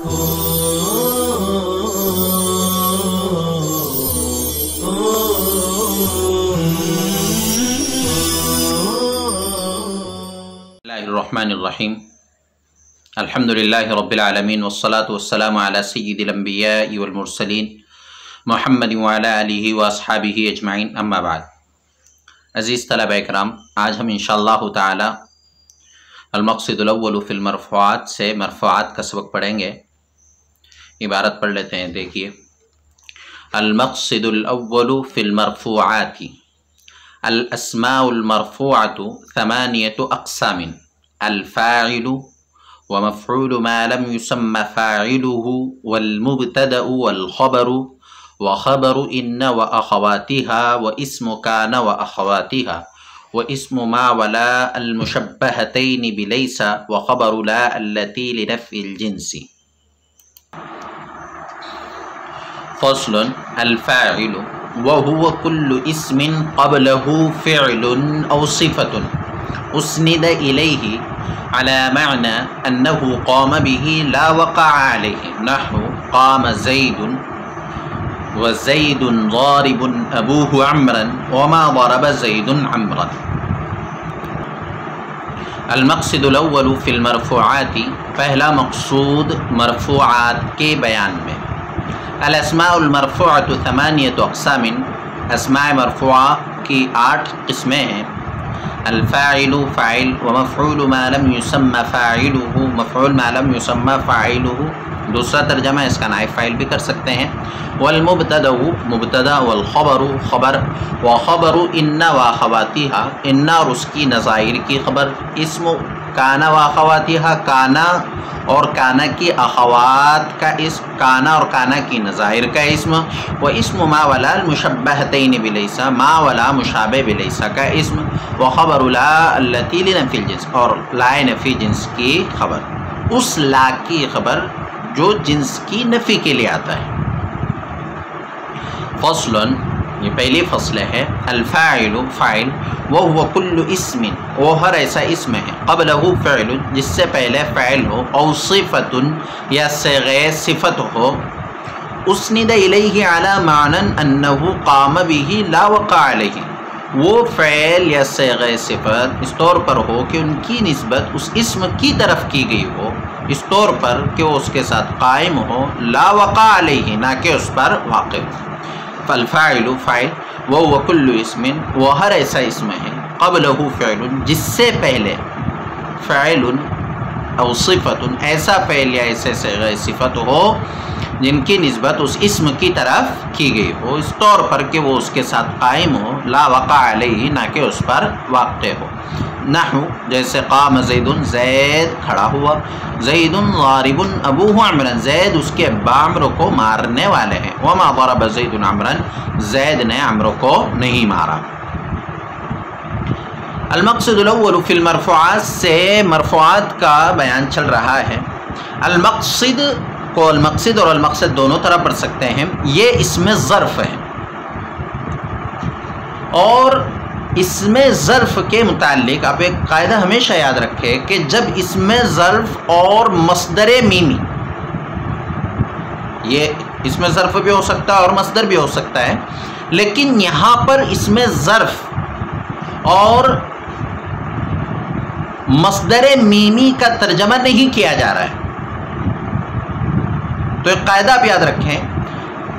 الرحمن الحمدللہ رب العالمین والصلاة والسلام علی سید الانبیاء والمرسلین محمد وعلی آلہ واصحابہ اجمعین، اما بعد۔ عزیز طلبہ اکرام، آج ہم انشاءاللہ تعالی المقصد الاول فی المرفوعات سے مرفوعات کا سبق پڑھیں گے۔ عبارت پڑھ لیتے ہیں، دیکھیے۔ المقصد الاول فی المرفوعات، الاسماء المرفوعة 8 اقسام: الفاعل ومفعول ما لم يسمى فاعله، والمبتدأ والخبر، وخبر إن وأخواتها، واسم كان وأخواتها، واسم ما ولا المشبهتين بليس، وخبر لا التي لنفي الجنس۔ فصل: الفاعل وهو كل اسم قبله فعل أو صفة أسند إليه على معنى أنه قام به لا وقع عليه، نحو قام زيد وزيد ضارب أبوه عمرا وما ضرب زيد عمرا۔ المقصد الاول فی المرفوعات، پہلا مقصود مرفوعات کے بیان میں۔ الاسماء المرفوعة 8 اقسام، اسماء مرفوعہ کی 8 قسمیں ہیں۔ الفاعل فاعل، ومفعول ما لم يسمى فاعله، مفعول ما لم يسمى فاعله، دوسرا ترجمہ اس کا نائب فاعل بھی کر سکتے ہیں۔ والمبتدأ مبتدا، والخبر خبر، وخبر ان واخواتها، ان اور اس کی نظائر کی خبر، اسم کانا واخواتها، کانا اور کانا کی اخوات کا اسم، کانا اور کانا کی نظائر کا اسم، و اسم ما ولا المشبہتین بلیسا، ما ولا مشابہ بلیسا کا اسم، و خبر لا التی لنفی الجنس، اور لا نفی جنس کی خبر، اس لا کی خبر جو جنس کی نفی کے لیے آتا ہے۔ فصل، یہ پہلی فصل ہے۔ الفاعل فاعل، وہو کل اسم، وہ ہر ایسا اسم ہے، قبلہ فعل، جس سے پہلے فعل ہو، او صفت یا صیغہ صفت ہو، اسند الیہ علی معنی انہ قام بہ لا وقع علیہ، وہ فعل یا صیغہ صفت اس طور پر ہو کہ ان کی نسبت اس اسم کی طرف کی گئی ہو، اس طور پر کہ وہ اس کے ساتھ قائم ہو، لا وقع علیہ، نہ کہ اس پر واقع ہو۔ فالفاعل فاعل، وہ کل اسم، وہ ہر ایسا اسم ہے، قبلہ فعل، جس سے پہلے فعل او صفت، ایسا فعل یا ایسے صیغہ صفت ہو جن کی نسبت اس اسم کی طرف کی گئی ہو، اس طور پر کہ وہ اس کے ساتھ قائم ہو، لا وقع علیہ، نہ کہ اس پر واقع ہو۔ نحو، جیسے قام زید، زید کھڑا ہوا، زید ضارب ابوہ عمرا، زید اس کے ابا عمرو کو مارنے والے ہیں، وما ضرب زید عمرا، زید نے عمرو کو نہیں مارا۔ المقصد الاول فی المرفوعات سے مرفوعات کا بیان چل رہا ہے۔ المقصد کو المقصد اور المقصد دونوں طرح پڑھ سکتے ہیں، یہ اسم ظرف ہے، اور اسم ظرف کے متعلق آپ ایک قاعدہ ہمیشہ یاد رکھیں کہ جب اسم ظرف اور مصدر میمی، یہ اسم ظرف بھی ہو سکتا ہے اور مصدر بھی ہو سکتا ہے، لیکن یہاں پر اسم ظرف اور مصدر میمی کا ترجمہ نہیں کیا جا رہا ہے، تو ایک قاعدہ آپ یاد رکھیں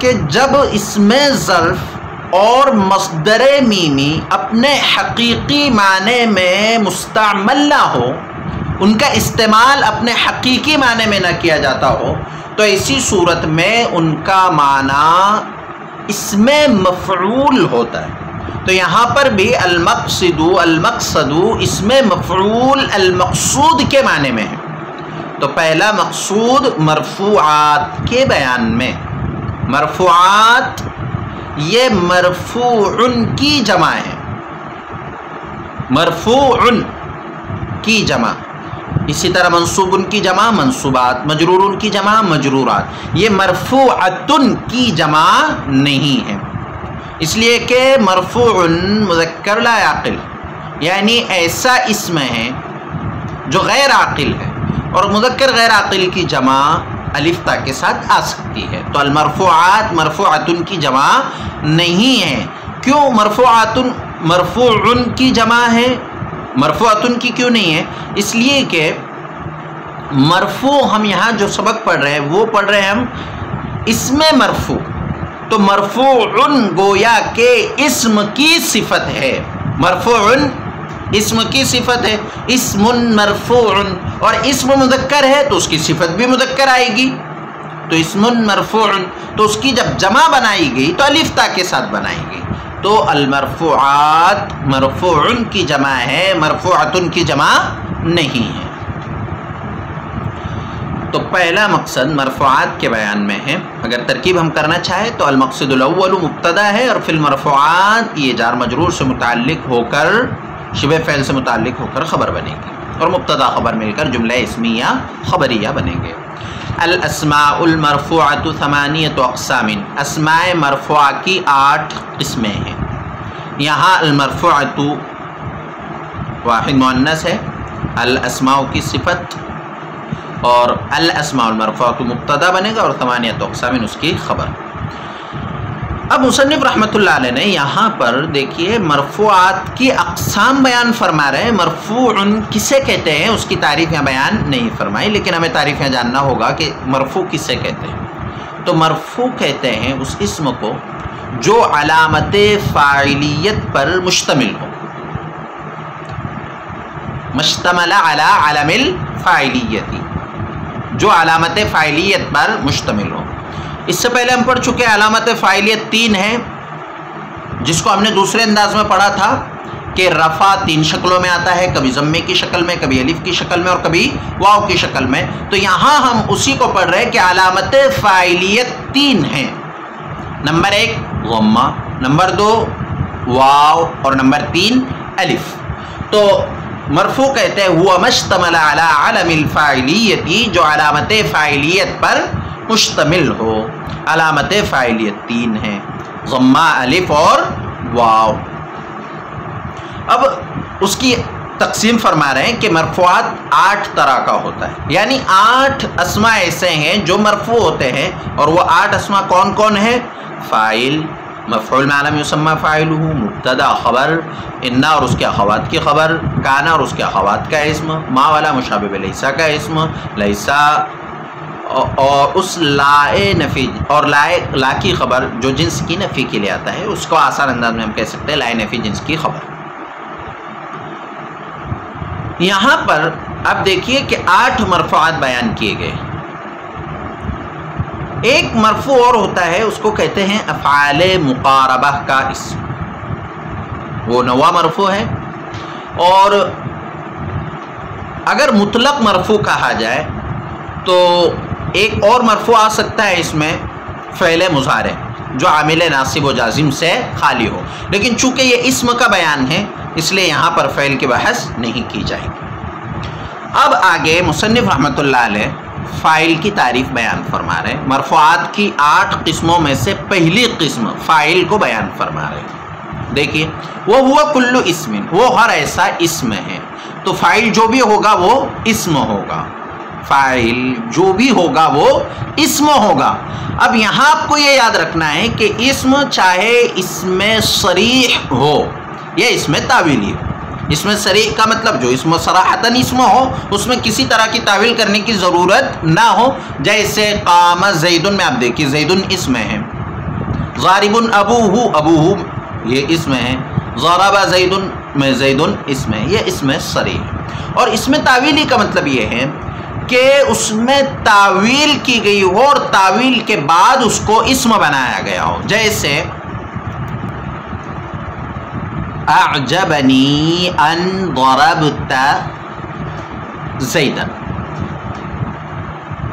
کہ جب اسم ظرف اور مصدر میمی اپنے حقیقی معنی میں مستعمل نہ ہو، ان کا استعمال اپنے حقیقی معنی میں نہ کیا جاتا ہو، تو اسی صورت میں ان کا معنی اسم مفعول ہوتا ہے۔ تو یہاں پر بھی المقصد اسم مفعول المقصود کے معنی میں ہے۔ تو پہلا مقصود مرفوعات کے بیان میں، مرفوعات یہ مرفوع کی جمع ہے، مرفوع کی جمع، اسی طرح منصوب کی جمع منصوبات، مجرور کی جمع مجرورات، یہ مرفوعۃ کی جمع نہیں ہے، اس لیے کہ مرفوع مذکر لا عاقل، یعنی ایسا اسم ہے جو غیر عاقل ہے، اور مذکر غیر عاقل کی جمع الف تا کے ساتھ آ سکتی ہے. تو المرفوعات مرفوعتن کی جمع نہیں ہے. کیوں مرفوعن کی جمع ہے، مرفوعتن کی کیوں نہیں ہے؟ اس لیے کہ مرفوع ہم یہاں جو سبق پڑھ رہے ہیں وہ پڑھ رہے ہیں ہم اسم مرفوع. تو مرفوعن گویا کہ اسم کی صفت ہے، مرفوعن اسم کی صفت ہے. اسم مرفوع، اور اسم مذکر ہے تو اس کی صفت بھی مذکر آئے گی. تو اسم مرفوع، تو اس کی جب جمع بنائی گئی تو الف تا کے ساتھ بنائی گئی. تو المرفوعات مرفوعن کی جمع ہے، مرفوعتن کی جمع نہیں ہے. تو پہلا مقصد مرفوعات کے بیان میں ہے. اگر ترکیب ہم کرنا چاہیں تو المقصد الاول مبتدا ہے، اور فی المرفوعات یہ جار مجرور سے متعلق ہو کر شبہ فعل سے متعلق ہو کر خبر بنے گی، اور مبتدا خبر مل کر جملہ اسمیہ خبریہ بنیں گے. الاسماء المرفوعۃ ثمانیۃ اقسام، اسماء مرفوعہ کی 8 قسمیں ہیں. یہاں المرفوعۃ واحد مؤنث ہے، الاسماء کی صفت، اور الاسماء المرفوعۃ مبتدا بنے گا، اور ثمانیۃ اقسام اس کی خبر. اب مصنف رحمۃ اللہ علیہ نے یہاں پر دیکھیے مرفوعات کی اقسام بیان فرما رہے ہیں. مرفوع کسے کہتے ہیں اس کی تعریف یہاں بیان نہیں فرمائی، لیکن ہمیں تعریف یہاں جاننا ہوگا کہ مرفوع کسے کہتے ہیں. تو مرفوع کہتے ہیں اس اسم کو جو علامت فاعلیت پر مشتمل ہو، مشتمل علی علم الفاعلیت، جو علامت فاعلیت پر مشتمل ہو. اس سے پہلے ہم پڑھ چکے علامت فاعلیت 3 ہیں، جس کو ہم نے دوسرے انداز میں پڑھا تھا کہ رفع 3 شکلوں میں آتا ہے، کبھی ضمے کی شکل میں، کبھی الف کی شکل میں، اور کبھی واو کی شکل میں. تو یہاں ہم اسی کو پڑھ رہے ہیں کہ علامت فاعلیت 3 ہیں. نمبر 1 ضمہ، نمبر 2 واو، اور نمبر 3 الف. تو مرفوع کہتے ہیں ہوا مشتمل علی علم الفاعلیت، جو علامت فاعلیت پر مشتمل ہو. علامت فاعلیت 3 ہیں، ضمہ، الف اور واو. اب اس کی تقسیم فرما رہے ہیں کہ مرفوعات 8 طرح کا ہوتا ہے، یعنی 8 اسماء ایسے ہیں جو مرفوع ہوتے ہیں. اور وہ 8 اسماء کون کون ہیں؟ فاعل، مفعول ما لم یسمى فاعلہ، مبتدا خبر، ان اور اس کے اخوات کی خبر، کان اور اس کے اخوات کا اسم، ما والا مشابہ لیسا کا اسم، لیسا اور اس لائے نفی اور لا کی خبر جو جنس کی نفی کے لیے آتا ہے، اس کو آسان انداز میں ہم کہہ سکتے ہیں لائے نفی جنس کی خبر. یہاں پر اب دیکھیے کہ 8 مرفوعات بیان کیے گئے. ایک مرفوع اور ہوتا ہے، اس کو کہتے ہیں افعال مقاربہ کا اسم، وہ نوع مرفوع ہے. اور اگر مطلق مرفوع کہا جائے تو ایک اور مرفوع آ سکتا ہے اس میں، فعل مضارع، جو عامل ناصب و جازم سے خالی ہو. لیکن چونکہ یہ اسم کا بیان ہے اس لیے یہاں پر فعل کی بحث نہیں کی جائے گی. اب آگے مصنف رحمۃ اللہ علیہ فاعل کی تعریف بیان فرما رہے ہیں. مرفوعات کی 8 قسموں میں سے پہلی قسم فاعل کو بیان فرما رہے ہیں. دیکھیے وہ ہوا کل اسم، وہ ہر ایسا اسم ہے. تو فاعل جو بھی ہوگا وہ اسم ہوگا، فاعل جو بھی ہوگا وہ اسم ہوگا. اب یہاں آپ کو یہ یاد رکھنا ہے کہ اسم چاہے اسم صریح ہو یا اسم تاویلی ہو. اسم صریح کا مطلب جو اسم صراحتاً اسم ہو، اس میں کسی طرح کی تعویل کرنے کی ضرورت نہ ہو. جیسے قام زیدن میں آپ دیکھیے زیدن اسم ہے، ضارب ابوہ، ابوہ یہ اسم ہے، ضرب زیدن میں زیدن اسم ہے، یہ اسم صریح. اور اسم تعویلی کا مطلب یہ ہے کہ اس میں تعویل کی گئی ہو اور تعویل کے بعد اس کو اسم بنایا گیا ہو. جیسے اعجبنی ان ضربت زیدن،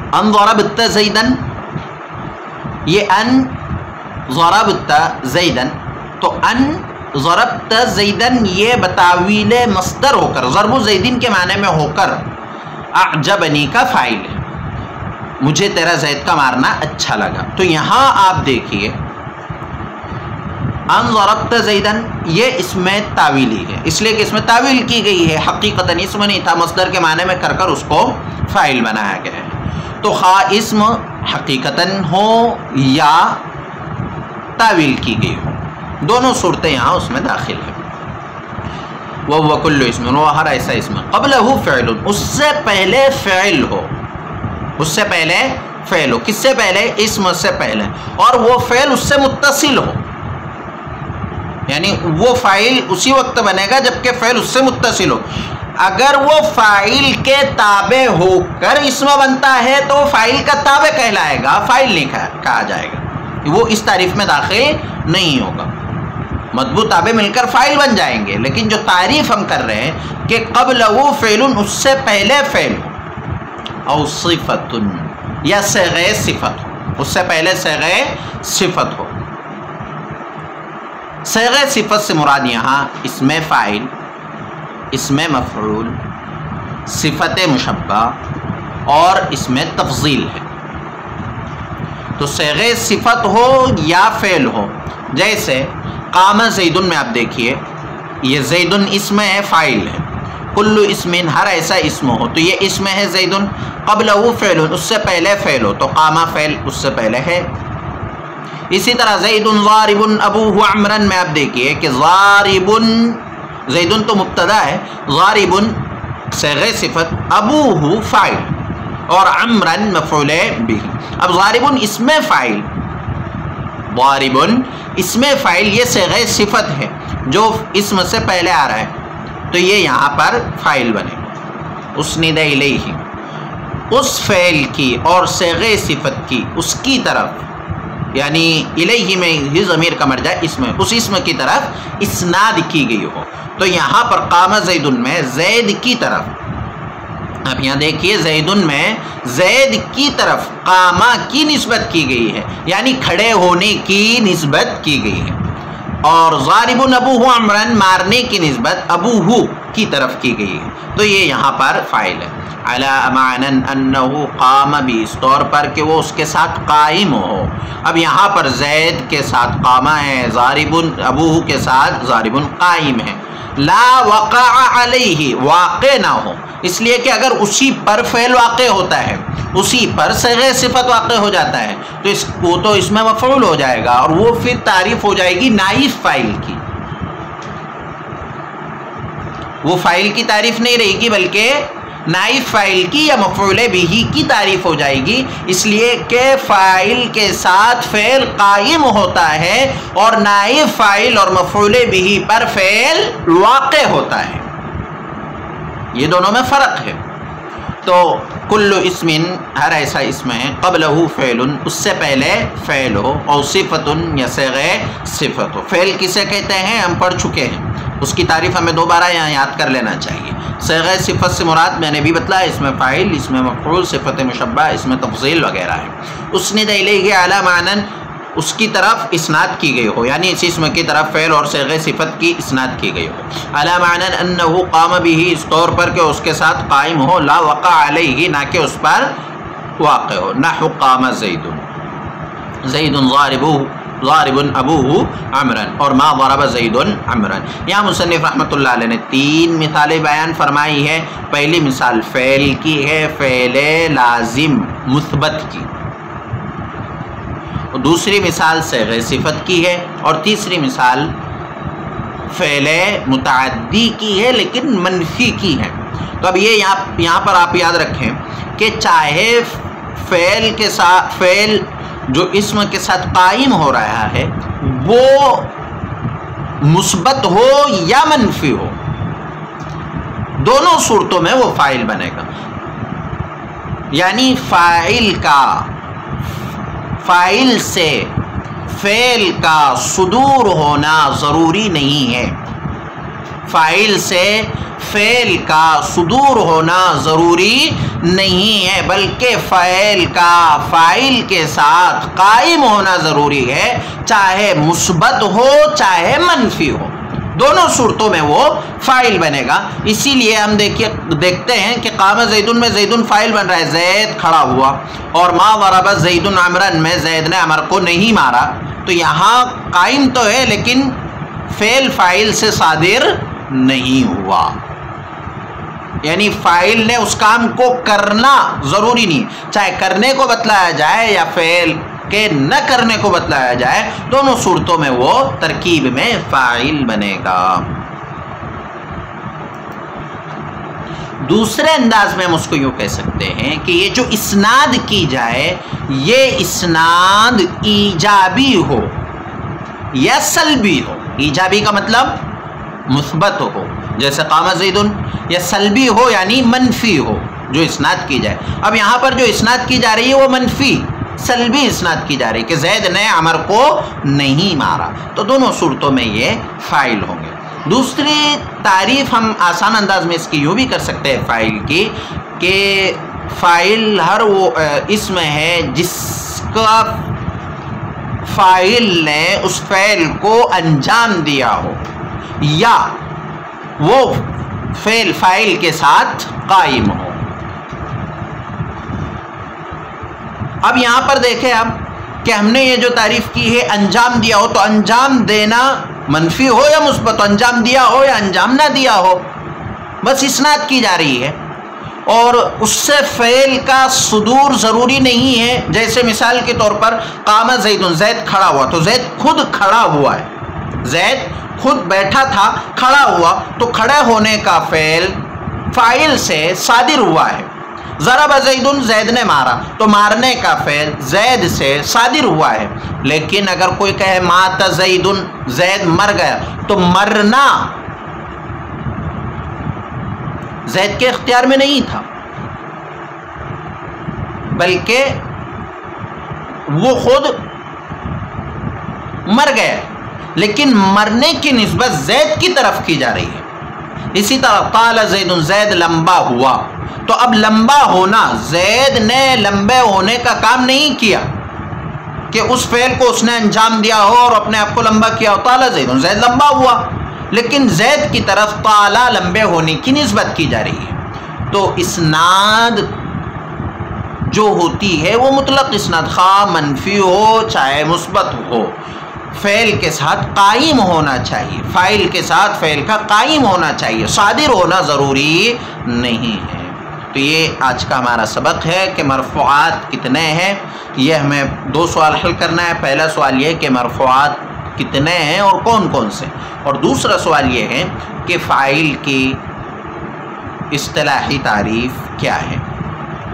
ان ضربت زیدن، یہ ان ضربت زیدن، تو ان ضربت زیدن یہ بتاویل مصدر ہو کر، ضرب زیدن کے معنی میں ہو کر اعجبنی کا فاعل ہے، مجھے تیرا زید کا مارنا اچھا لگا. تو یہاں آپ دیکھیے ان ضربت زیدن یہ اس میں تعویلی ہے، اس لیے کہ اس میں تعویل کی گئی ہے، حقیقتاً اسم نہیں تھا، مصدر کے معنی میں کر کر اس کو فاعل بنایا گیا ہے. تو خواہ اسم حقیقتاً ہو یا تعویل کی گئی ہو، دونوں صورتیں یہاں اس میں داخل ہیں۔ وہ کل اسم، وہ ہر ایسا اسم قبلہ فعل، اس سے پہلے فعل ہو، اس سے پہلے فعل ہو، کس سے پہلے؟ اسم سے پہلے، اور وہ فعل اس سے متصل ہو، یعنی وہ فاعل اسی وقت بنے گا جبکہ فعل اس سے متصل ہو۔ اگر وہ فاعل کے تابع ہو کر اسم بنتا ہے تو وہ فاعل کا تابع کہلائے گا، فاعل نہیں کہا جائے گا، وہ اس تعریف میں داخل نہیں ہوگا۔ مطبوع تابع مل کر فاعل بن جائیں گے، لیکن جو تعریف ہم کر رہے ہیں کہ قبلہ فعل، اس سے پہلے فعل ہو، او صفت یا صیغہ صفت ہو، اس سے پہلے صیغہ صفت ہو۔ صیغہ صفت سے مراد یہاں اسم فاعل، اسم مفعول، صفت مشبہ اور اسم تفضیل ہے۔ تو صیغہ صفت ہو یا فعل ہو، جیسے قام زیدن میں آپ دیکھیے، یہ زیدن اسم ہے، فاعل ہے۔ کل اسم، ہر ایسا اسم ہو، تو یہ اسم ہے زیدن، قبلہ فعل، اس سے پہلے فعل ہو، تو قام فعل اس سے پہلے ہے۔ اسی طرح زید ضارب ابوہ عمرا میں آپ دیکھیے کہ ضارب، زیدن تو مبتدا ہے، ضارب صیغہ صفت، ابوہ فاعل اور عمرا مفعول بہ۔ اب ضارب اسم فاعل، ضارب اسم فاعل، یہ صیغہ صفت ہے جو اسم سے پہلے آ رہا ہے، تو یہ یہاں پر فاعل بنے گا۔ اسند الیہ، اس فعل کی اور صیغہ صفت کی، اس کی طرف، یعنی الیہ میں ہی ضمیر کا مرجع اسم ہے، اس اسم کی طرف اسناد کی گئی ہو۔ تو یہاں پر قام زیدن میں زید کی طرف، اب یہاں دیکھیے زیدن میں زید کی طرف قامہ کی نسبت کی گئی ہے، یعنی کھڑے ہونے کی نسبت کی گئی ہے، اور ضارب ابوہ عمران، مارنے کی نسبت ابوہ کی طرف کی گئی ہے، تو یہ یہاں پر فاعل ہے۔ علی معنی انہ قام بھی، اس طور پر کہ وہ اس کے ساتھ قائم ہو۔ اب یہاں پر زید کے ساتھ قامہ ہے، ضارب ابوہ کے ساتھ ضارب قائم ہے۔ لا وقع علیہ، واقع نہ ہو، اس لیے کہ اگر اسی پر فعل واقع ہوتا ہے، اسی پر صیغہ صفت واقع ہو جاتا ہے، تو وہ تو اس میں مفعول ہو جائے گا، اور وہ پھر تعریف ہو جائے گی نائب فاعل کی، وہ فاعل کی تعریف نہیں رہے گی بلکہ نائب فاعل کی یا مفعول بہ کی تعریف ہو جائے گی، اس لیے کہ فاعل کے ساتھ فعل قائم ہوتا ہے اور نائب فاعل اور مفعول بہ پر فعل واقع ہوتا ہے، یہ دونوں میں فرق ہے۔ تو کل اسم، ہر ایسا اسم ہے، قبلہ فعل، اس سے پہلے فعل ہو، اور صفت یا صیغہ صفت ہو۔ فعل کسے کہتے ہیں ہم پڑھ چکے ہیں، اس کی تعریف ہمیں دوبارہ یہاں یاد کر لینا چاہیے۔ صیغہ صفت سے مراد میں نے بھی بتلایا، اس میں فاعل، اس میں مفعول، صفت مشبہ، اس میں تفضیل وغیرہ ہے۔ اسند الیہ علی معنی، اس کی طرف اسناد کی گئی ہو، یعنی اس اسم کی طرف فعل اور صیغہ صفت کی اسناد کی گئی ہو۔ علی معنی انہ قام بہ، اس طور پر کہ اس کے ساتھ قائم ہو، لا وقع علیہ، نہ کہ اس پر واقع ہو۔ نحو قام زید، زید ضارب ابوہ عمرا، اور ما ضرب زید عمرا۔ یہاں مصنف رحمۃ اللہ علیہ نے 3 مثالیں بیان فرمائی ہے۔ پہلی مثال فعل کی ہے، فعل لازم مثبت کی، دوسری مثال صیغہ صفت کی ہے، اور تیسری مثال فعل متعدی کی ہے لیکن منفی کی ہے۔ تو اب یہ یہاں پر آپ یاد رکھیں کہ چاہے فعل کے ساتھ، فعل جو اسم کے ساتھ قائم ہو رہا ہے وہ مثبت ہو یا منفی ہو، دونوں صورتوں میں وہ فاعل بنے گا، یعنی فاعل سے فعل کا صدور ہونا ضروری نہیں ہے، فاعل سے فعل کا صدور ہونا ضروری نہیں ہے، بلکہ فعل کا فاعل کے ساتھ قائم ہونا ضروری ہے، چاہے مثبت ہو چاہے منفی ہو، دونوں صورتوں میں وہ فاعل بنے گا۔ اسی لیے ہم دیکھتے ہیں کہ قام زیدن میں زیدن فاعل بن رہا ہے، زید کھڑا ہوا، اور ما ضرب زیدن عمرن میں زید نے عمر کو نہیں مارا، تو یہاں قائم تو ہے لیکن فعل فاعل سے صادر نہیں ہوا۔ یعنی فاعل نے اس کام کو کرنا ضروری نہیں، چاہے کرنے کو بتلایا جائے یا فعل کے نہ کرنے کو بتلایا جائے، دونوں صورتوں میں وہ ترکیب میں فاعل بنے گا۔ دوسرے انداز میں ہم اس کو یوں کہہ سکتے ہیں کہ یہ جو اسناد کی جائے یہ اسناد ایجابی ہو یا سلبی ہو۔ ایجابی کا مطلب مثبت ہو جیسے قام زیدن، یا سلبی ہو یعنی منفی ہو جو اسناد کی جائے۔ اب یہاں پر جو اسناد کی جا رہی ہے وہ منفی سلبی اسناد کی جا رہی ہے کہ زید نے عمر کو نہیں مارا، تو دونوں صورتوں میں یہ فاعل ہوں گے۔ دوسری تعریف ہم آسان انداز میں اس کی یوں بھی کر سکتے ہیں فاعل کی، کہ فاعل ہر وہ اسم ہے جس کا فاعل نے اس فعل کو انجام دیا ہو یا وہ فعل فاعل کے ساتھ قائم ہو۔ اب یہاں پر دیکھیں اب کہ ہم نے یہ جو تعریف کی ہے انجام دیا ہو، تو انجام دینا منفی ہو یا مثبت، انجام دیا ہو یا انجام نہ دیا ہو، بس اسناد کی جا رہی ہے اور اس سے فعل کا صدور ضروری نہیں ہے۔ جیسے مثال کے طور پر قام زید، زید کھڑا ہوا، تو زید خود کھڑا ہوا ہے، زید خود بیٹھا تھا کھڑا ہوا، تو کھڑے ہونے کا فعل فاعل سے صادر ہوا ہے۔ ضرب زید، زید نے مارا، تو مارنے کا فعل زید سے صادر ہوا ہے۔ لیکن اگر کوئی کہے مات زید، زید مر گیا، تو مرنا زید کے اختیار میں نہیں تھا بلکہ وہ خود مر گیا، لیکن مرنے کی نسبت زید کی طرف کی جا رہی ہے۔ اسی طرح قال زید، زید لمبا ہوا، تو اب لمبا ہونا، زید نے لمبے ہونے کا کام نہیں کیا کہ اس فعل کو اس نے انجام دیا ہو اور اپنے آپ کو لمبا کیا ہو۔ طال زید، زید لمبا ہوا، لیکن زید کی طرف طالا لمبے ہونے کی نسبت کی جا رہی ہے۔ تو اسناد جو ہوتی ہے وہ مطلق اسناد، خواہ منفی ہو چاہے مثبت ہو، فعل کے ساتھ قائم ہونا چاہیے، فاعل کے ساتھ فعل کا قائم ہونا چاہیے، صادر ہونا ضروری نہیں ہے۔ تو یہ آج کا ہمارا سبق ہے کہ مرفوعات کتنے ہیں۔ یہ ہمیں دو سوال حل کرنا ہے۔ پہلا سوال یہ ہے کہ مرفوعات کتنے ہیں اور کون کون سے، اور دوسرا سوال یہ ہے کہ فاعل کی اصطلاحی تعریف کیا ہے،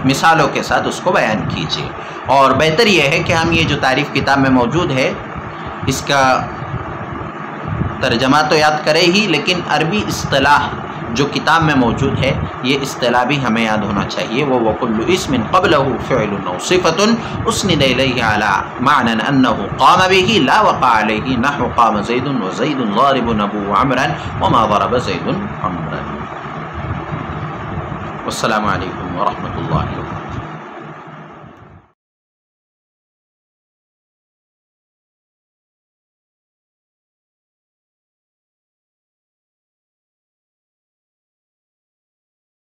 مثالوں کے ساتھ اس کو بیان کیجیے۔ اور بہتر یہ ہے کہ ہم یہ جو تعریف کتاب میں موجود ہے اس کا ترجمہ تو یاد کرے ہی، لیکن عربی اصطلاح جو کتاب میں موجود ہے یہ اصطلاح بھی ہمیں یاد ہونا چاہیے۔ وہ وَكُلُّ اسم قبله فعل أو صفة أسند إليه على معنى أنه قام به لا وقع عليه، نحو قام زيد وزيد ضارب أبو عمرا وما ضرب زيد عمرا۔ والسلام علیکم ورحمۃ اللہ وبرکاتہ۔